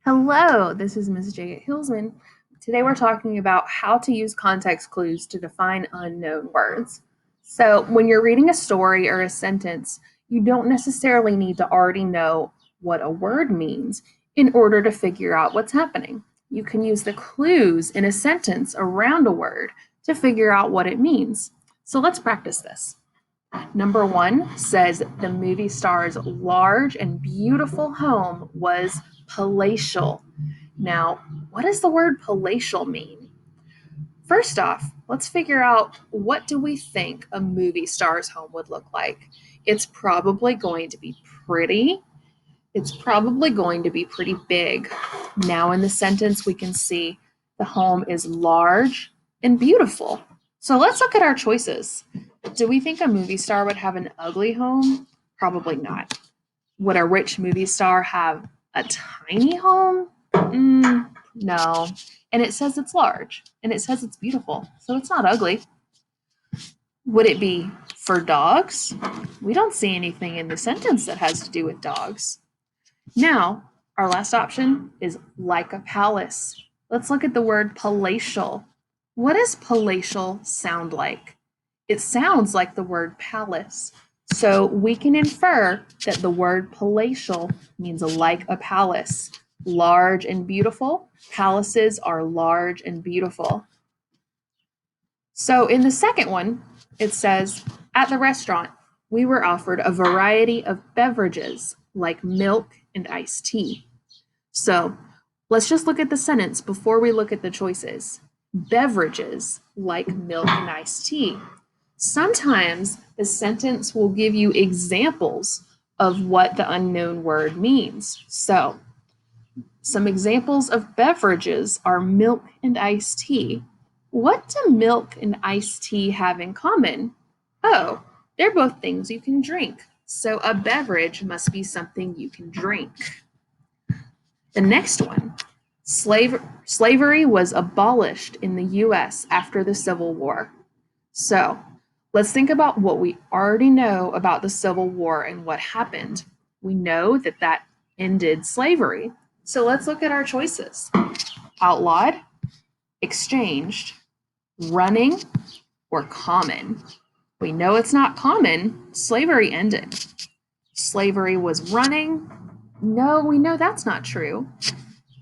Hello, this is Ms. Jaques. Today we're talking about how to use context clues to define unknown words. So when you're reading a story or a sentence, you don't necessarily need to already know what a word means in order to figure out what's happening. You can use the clues in a sentence around a word to figure out what it means. So let's practice this. Number 1 says the movie star's large and beautiful home was palatial. Now, what does the word palatial mean? First off, let's figure out, what do we think a movie star's home would look like? It's probably going to be pretty. It's probably going to be pretty big. Now in the sentence, we can see the home is large and beautiful. So let's look at our choices. Do we think a movie star would have an ugly home? Probably not. Would a rich movie star have a tiny home? No. And it says it's large, and it says it's beautiful, so it's not ugly. Would it be for dogs? We don't see anything in the sentence that has to do with dogs. Now, our last option is like a palace. Let's look at the word palatial. What does palatial sound like? It sounds like the word palace. So we can infer that the word palatial means like a palace. Large and beautiful. Palaces are large and beautiful. So in the second one, it says, at the restaurant, we were offered a variety of beverages like milk and iced tea. So let's just look at the sentence before we look at the choices. Beverages like milk and iced tea. Sometimes the sentence will give you examples of what the unknown word means. So some examples of beverages are milk and iced tea. What do milk and iced tea have in common? Oh, they're both things you can drink. So a beverage must be something you can drink. The next one, slavery was abolished in the U.S. after the Civil War. So let's think about what we already know about the Civil War and what happened. We know that that ended slavery. So let's look at our choices. Outlawed, exchanged, running, or common. We know it's not common. Slavery ended. Slavery was running. No, we know that's not true.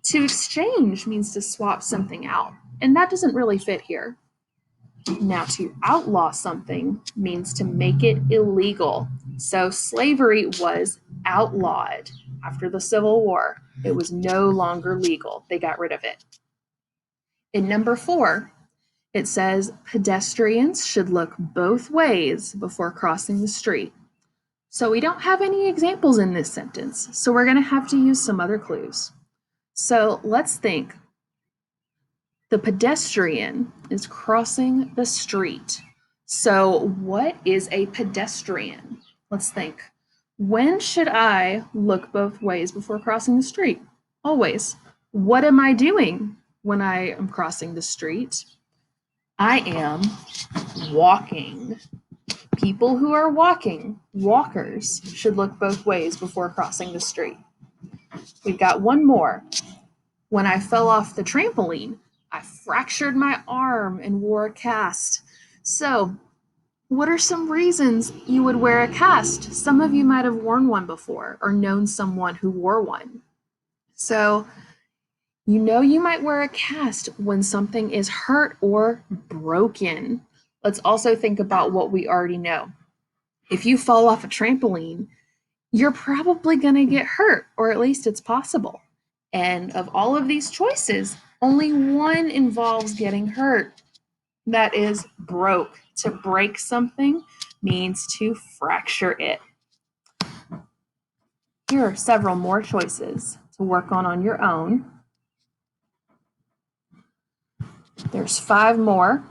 To exchange means to swap something out, and that doesn't really fit here. Now, to outlaw something means to make it illegal. So slavery was outlawed after the Civil War. It was no longer legal. They got rid of it. In number 4, it says pedestrians should look both ways before crossing the street. So we don't have any examples in this sentence, so we're going to have to use some other clues. So let's think. The pedestrian is crossing the street. So what is a pedestrian? Let's think. When should I look both ways before crossing the street? Always. What am I doing when I am crossing the street? I am walking. People who are walking, walkers, should look both ways before crossing the street. We've got one more. When I fell off the trampoline, I fractured my arm and wore a cast. So, what are some reasons you would wear a cast? Some of you might have worn one before or known someone who wore one. So, you know you might wear a cast when something is hurt or broken. Let's also think about what we already know. If you fall off a trampoline, you're probably going to get hurt, or at least it's possible. And of all of these choices, only one involves getting hurt. That is broke. To break something means to fracture it. Here are several more choices to work on your own. There's 5 more.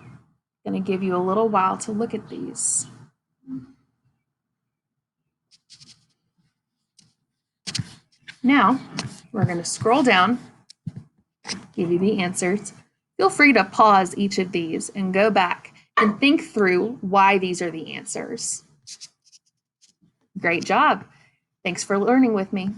I'm going to give you a little while to look at these. Now, we're going to scroll down, give you the answers. Feel free to pause each of these and go back and think through why these are the answers. Great job. Thanks for learning with me.